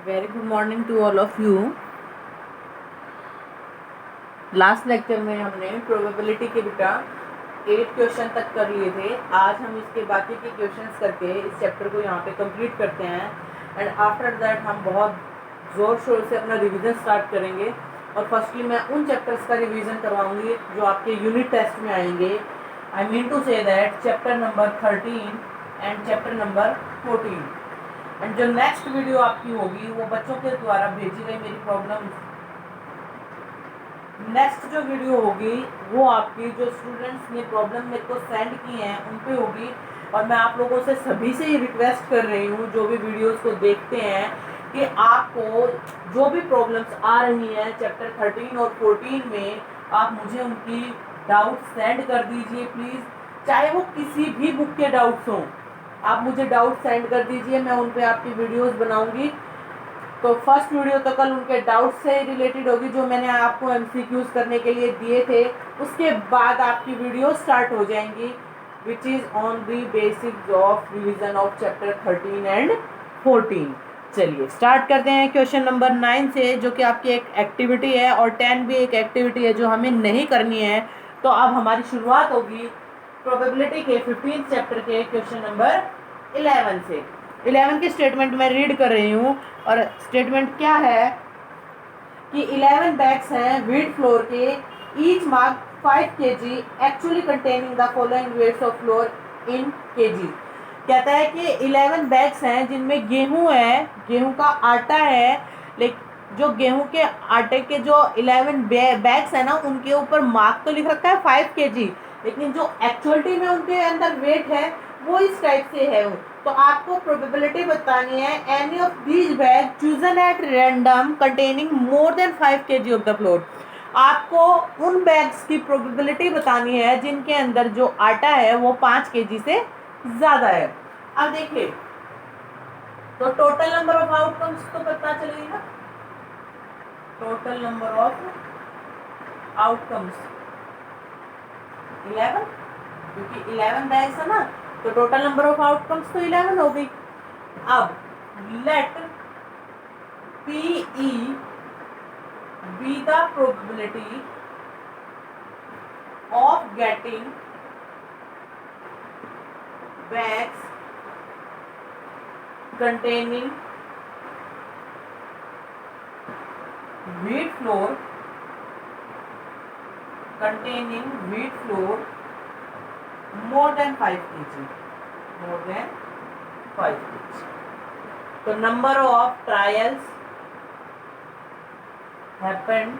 Very good morning to all of you. Last lecture में हमने probability के बेटा 8 क्वेश्चन तक कर लिए थे। आज हम इसके बाकी के क्वेश्चंस करके इस चैप्टर को यहाँ पे कंप्लीट करते हैं एंड आफ्टर दैट हम बहुत ज़ोर शोर से अपना रिवीजन स्टार्ट करेंगे। और फर्स्टली मैं उन चैप्टर्स का रिवीजन करवाऊंगी जो आपके यूनिट टेस्ट में आएंगे। I mean to say that chapter number 13 and chapter number 14। And जो नेक्स्ट वीडियो आपकी होगी वो बच्चों के द्वारा भेजी गई मेरी प्रॉब्लम। नेक्स्ट जो वीडियो होगी वो आपकी जो स्टूडेंट्स ने प्रॉब्लम मेरे को सेंड की हैं उन पे होगी। और मैं आप लोगों से सभी से ही रिक्वेस्ट कर रही हूँ जो भी वीडियोस को देखते हैं कि आपको जो भी प्रॉब्लम्स आ रही हैं चैप्टर 13 और 14 में आप मुझे उनकी डाउट सेंड कर दीजिए प्लीज़। चाहे वो किसी भी बुक के डाउट्स हों, आप मुझे डाउट सेंड कर दीजिए, मैं उन पे आपकी वीडियोस बनाऊंगी। तो फर्स्ट वीडियो तो कल उनके डाउट से रिलेटेड होगी जो मैंने आपको एमसीक्यूज करने के लिए दिए थे। उसके बाद आपकी वीडियो स्टार्ट हो जाएंगी which is on the basics of revision of chapter 13 and 14। चलिए स्टार्ट करते हैं क्वेश्चन नंबर 9 से, जो कि आपकी एक एक्टिविटी है और 10 भी एक एक्टिविटी है जो हमें नहीं करनी है। तो अब हमारी शुरुआत होगी प्रोबेबिलिटी के 15th चैप्टर के क्वेश्चन नंबर 11 से। 11 के स्टेटमेंट में रीड कर रही हूँ और स्टेटमेंट क्या है कि 11 बैग्स हैं व्हीट फ्लोर के, each mark 5 kg actually containing the following weights of flour in kg. कहता है कि 11 बैग्स हैं जिनमें गेहूं है, गेहूं का आटा है। लेकिन जो गेहूं के आटे के जो 11 बैग्स है ना उनके ऊपर मार्क तो लिख रखा है 5 kg, लेकिन जो एक्चुअलिटी में उनके अंदर वेट है वो इस टाइप से है। तो आपको प्रोबेबिलिटी बतानी है any of these bag chosen at random containing more than 5 kg of the floor. आपको उन बैग्स की प्रोबेबिलिटी बतानी है जिनके अंदर जो आटा है वो 5 kg से ज़्यादा है। अब देखिए तो टोटल नंबर ऑफ आउटकम्स तो पता चलेगी ना, टोटल नंबर ऑफ आउटकम्स 11, क्योंकि 11 बैग्स है ना तो टोटल नंबर ऑफ आउटकम्स तो 11 हो गई। अब late PE be the probability of getting bags containing wheat flour more than 5 kg, more than 5 kg. So number of trials happened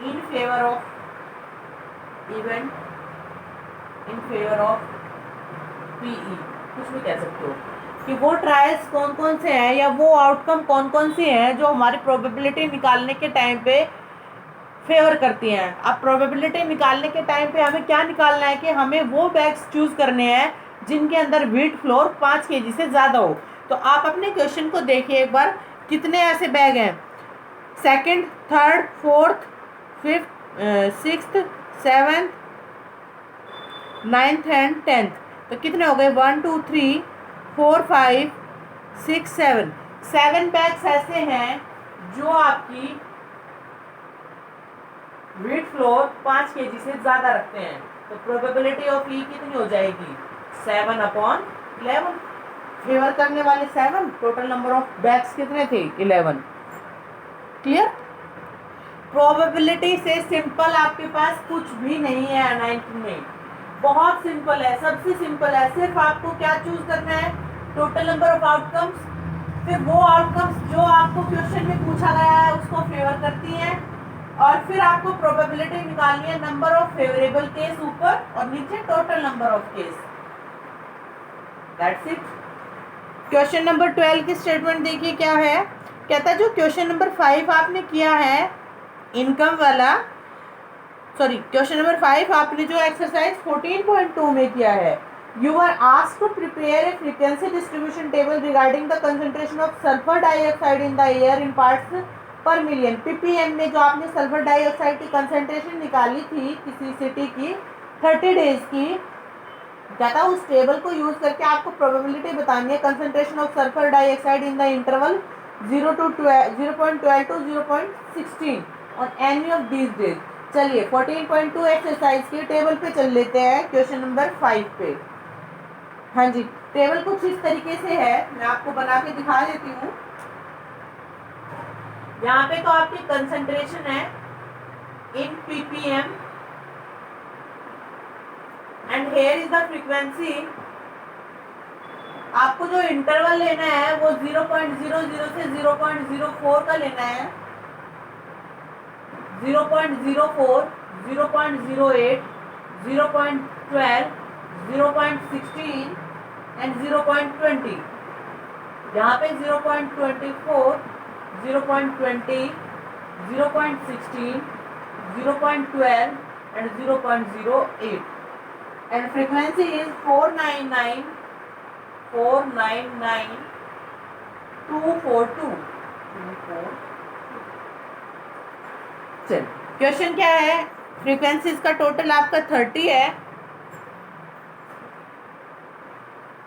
in favor of event, in favor of PE, कुछ भी कह सकते हो कि वो ट्रायल्स कौन कौन से हैं या वो आउटकम कौन कौन से हैं जो हमारी प्रोबेबिलिटी निकालने के टाइम पे फेवर करती हैं। अब प्रोबेबिलिटी निकालने के टाइम पे हमें क्या निकालना है कि हमें वो बैग्स चूज करने हैं जिनके अंदर व्हीट फ्लोर 5 kg से ज़्यादा हो। तो आप अपने क्वेश्चन को देखिए एक बार, कितने ऐसे बैग हैं, second, third, fourth, fifth, sixth, seventh, ninth and 10th। तो कितने हो गए, 1 2 3 4 5 6 7 7 बैग्स ऐसे हैं जो आपकी व्हीट फ्लोर 5 kg से ज़्यादा रखते हैं। तो प्रोबेबिलिटी ऑफ ई कितनी हो जाएगी, 7/11। फेवर करने वाले 7, टोटल नंबर ऑफ बैग्स कितने थे, 11। क्लियर। प्रोबेबिलिटी से सिंपल आपके पास कुछ भी नहीं है 9th में, बहुत सिंपल है, सबसे सिंपल है। सिर्फ आपको क्या चूज करना है, टोटल नंबर ऑफ आउटकम्स, फिर वो आउटकम्स जो आपको क्वेश्चन में पूछा गया है उसको फेवर करती हैं, और फिर आपको प्रोबेबिलिटी निकालनी है नंबर ऑफ फेवरेबल केस ऊपर और नीचे total number of case. That's it. Question number 12 की स्टेटमेंट देखिए क्या है। कहता है जो क्वेश्चन नंबर 5 आपने किया है इनकम वाला, सॉरी क्वेश्चन नंबर 5 आपने जो एक्सरसाइज 14.2 में किया है, you are asked to prepare a frequency distribution table regarding the concentration of sulphur dioxide in the air in parts per million. PPM में जो आपने सल्फर डाइऑक्साइड की कंसंट्रेशन निकाली थी किसी सिटी की 30 डेज की, क्या था, उस टेबल को यूज करके आपको प्रोबेबिलिटी बतानी है concentration of sulphur dioxide in the interval 0.12 to 0.16 on any of these days. चलिए 14.2 एक्सरसाइज के टेबल पे चल लेते हैं, क्वेश्चन नंबर 5 पे। हाँ जी, टेबल कुछ इस तरीके से है, मैं आपको बना के दिखा देती हूँ। यहाँ पे तो आपकी कंसंट्रेशन है इन ppm and here is the frequency. आपको जो इंटरवल लेना है वो 0.00 से 0.04 का लेना है। 0.04, 0.08, 0.12, 0.16 एंड 0.20। यहाँ पे 0.24, 0.20, 0.16, 0.12 and 0.08 and frequency is 499,242। चल क्वेश्चन क्या है, फ्रीक्वेंसीज का टोटल आपका 30 है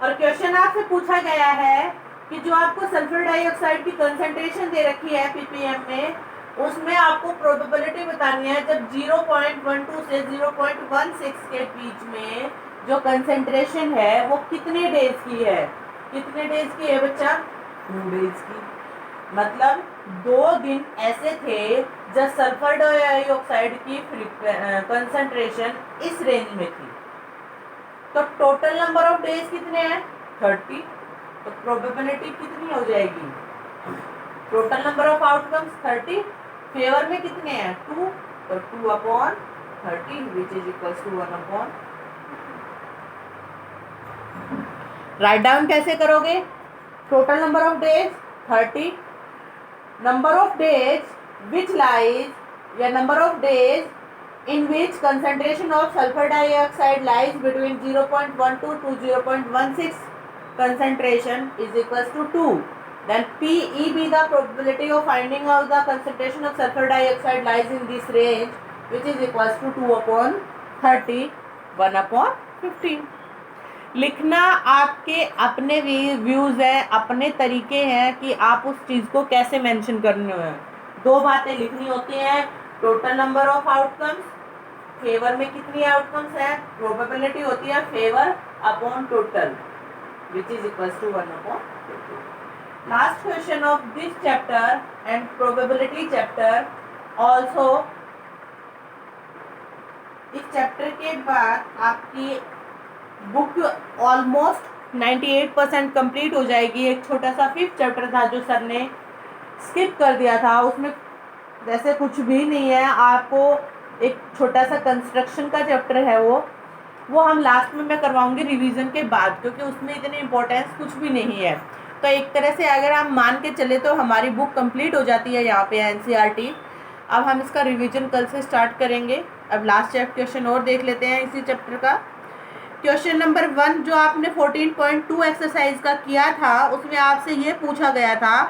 और क्वेश्चन आपसे पूछा गया है कि जो आपको सल्फर डाइऑक्साइड की कंसंट्रेशन दे रखी है ppm में, उसमें आपको प्रोबेबिलिटी बतानी है जब 0.12 से 0.16 के बीच में जो कंसंट्रेशन है वो कितने डेज की है। कितने डेज की है बच्चा, 2 डेज की। मतलब 2 दिन ऐसे थे जब सल्फर डाइऑक्साइड की कंसंट्रेशन इस रेंज में थी। तो टोटल नंबर ऑफ डेज कितने हैं, 30। तो प्रोबेबिलिटी कितनी हो जाएगी, total number of outcomes 30, favour में कितने हैं 2, तो 2/30 which is equals to 1/। Write down कैसे करोगे, total number of days 30, number of days which lies या number of days in which concentration of sulfur dioxide lies between 0.12 to 0.16 concentration is equals to 2. Then PE be the probability of finding out the concentration of sulfur dioxide lies in this range, which is equals to 2/30, 1/15। लिखना आपके अपने views है, अपने तरीके हैं कि आप उस चीज को कैसे मेंशन करने हैं। 2 बातें लिखनी होती हैं, total number of outcomes, favour में कितनी आउटकम्स है, प्रोबेबिलिटी होती है favour upon total which is equals to 1/50। Last question of this chapter and probability chapter also. इस चैप्टर के बाद आपकी बुक ऑलमोस्ट 98% कंप्लीट हो जाएगी। एक छोटा सा 5th चैप्टर था जो सर ने स्किप कर दिया था, उसमें वैसे कुछ भी नहीं है। आपको एक छोटा सा कंस्ट्रक्शन का चैप्टर है, वो हम लास्ट में मैं करवाऊंगी रिवीजन के बाद, क्योंकि उसमें इतनी इम्पोर्टेंस कुछ भी नहीं है। तो एक तरह से अगर हम मान के चले तो हमारी बुक कंप्लीट हो जाती है यहाँ पे एनसीईआरटी। अब हम इसका रिवीजन कल से स्टार्ट करेंगे। अब लास्ट क्वेश्चन और देख लेते हैं इसी चैप्टर का। क्वेश्चन नंबर 1 जो आपने 14.2 एक्सरसाइज का किया था, उसमें आपसे ये पूछा गया था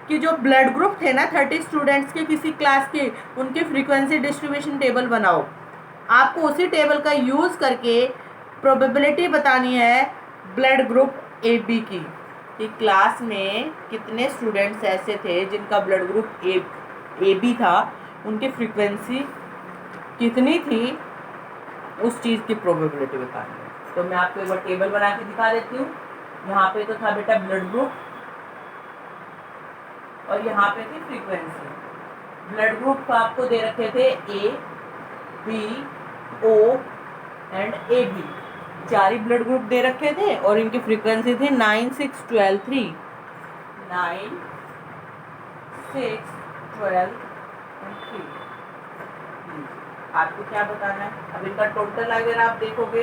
कि जो ब्लड ग्रुप थे ना 30 स्टूडेंट्स के किसी क्लास के, उनके फ्रीक्वेंसी डिस्ट्रीब्यूशन टेबल बनाओ। आपको उसी टेबल का यूज़ करके प्रोबेबिलिटी बतानी है ब्लड ग्रुप ए बी की, कि क्लास में कितने स्टूडेंट्स ऐसे थे जिनका ब्लड ग्रुप ए बी था, उनकी फ्रीक्वेंसी कितनी थी, उस चीज़ की प्रोबेबिलिटी बतानी है। तो मैं आपको एक बार टेबल बना के दिखा देती हूँ। यहाँ पे तो था बेटा ब्लड ग्रुप और यहाँ पे थी फ्रीक्वेंसी। ब्लड ग्रुप को आपको दे रखे थे A B O and A B, 4 ही ब्लड ग्रुप दे रखे थे और इनकी फ्रीक्वेंसी थी 9, 6, 12, 3, 9, 6, 12 and 3। आपको क्या बताना है, अब इनका टोटल अगर आप देखोगे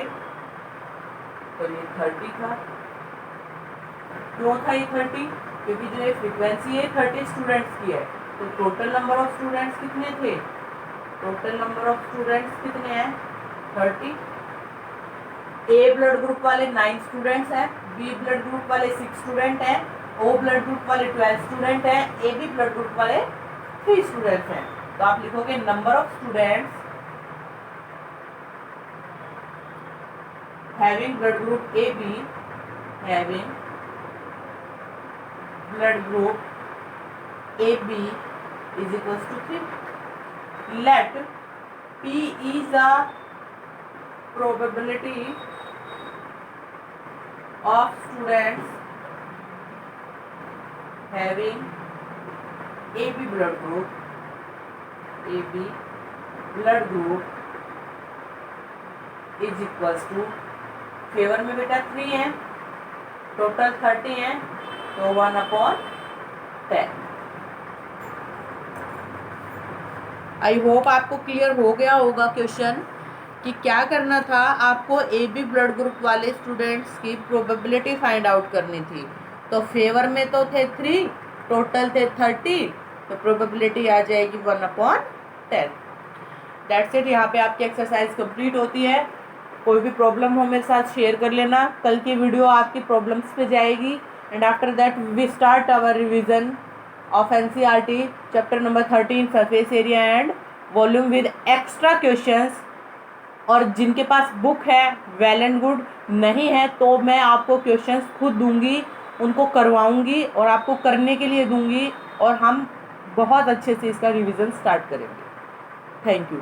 तो ये 30 था। क्यों था ये 30? क्योंकि जो ये फ्रीक्वेंसी है 30 स्टूडेंट्स की है, तो टोटल नंबर ऑफ स्टूडेंट्स कितने थे, टोटल नंबर ऑफ स्टूडेंट्स कितने हैं 30। ए ब्लड ग्रुप वाले 9 स्टूडेंट्स हैं, बी ब्लड ग्रुप वाले 6 स्टूडेंट हैं, ओ ब्लड ग्रुप वाले 12 स्टूडेंट हैं, ए बी ब्लड ग्रुप वाले 3 स्टूडेंट्स हैं। तो आप लिखोगे number of students having blood group AB, having blood group AB is equals to 3. Let P is the probability of students having AB blood group, AB blood group is equals to, favour में बेटा 3 है, total 30 है, तो 1/10। I hope आपको clear हो गया होगा question कि क्या करना था। आपको ए बी ब्लड ग्रुप वाले स्टूडेंट्स की प्रोबेबिलिटी फाइंड आउट करनी थी। तो फेवर में तो थे 3, टोटल थे 30, तो प्रोबेबिलिटी आ जाएगी 1/10। That's it. यहाँ पे आपकी एक्सरसाइज कंप्लीट होती है। कोई भी प्रॉब्लम हो मेरे साथ शेयर कर लेना। कल की वीडियो आपकी प्रॉब्लम्स पे जाएगी and after that we start our revision of NCERT chapter number 13 surface area and volume with extra questions. और जिनके पास बुक है वेल एंड गुड, नहीं है तो मैं आपको क्वेश्चंस खुद दूंगी, उनको करवाऊंगी और आपको करने के लिए दूंगी और हम बहुत अच्छे से इसका रिवीजन स्टार्ट करेंगे। Thank you.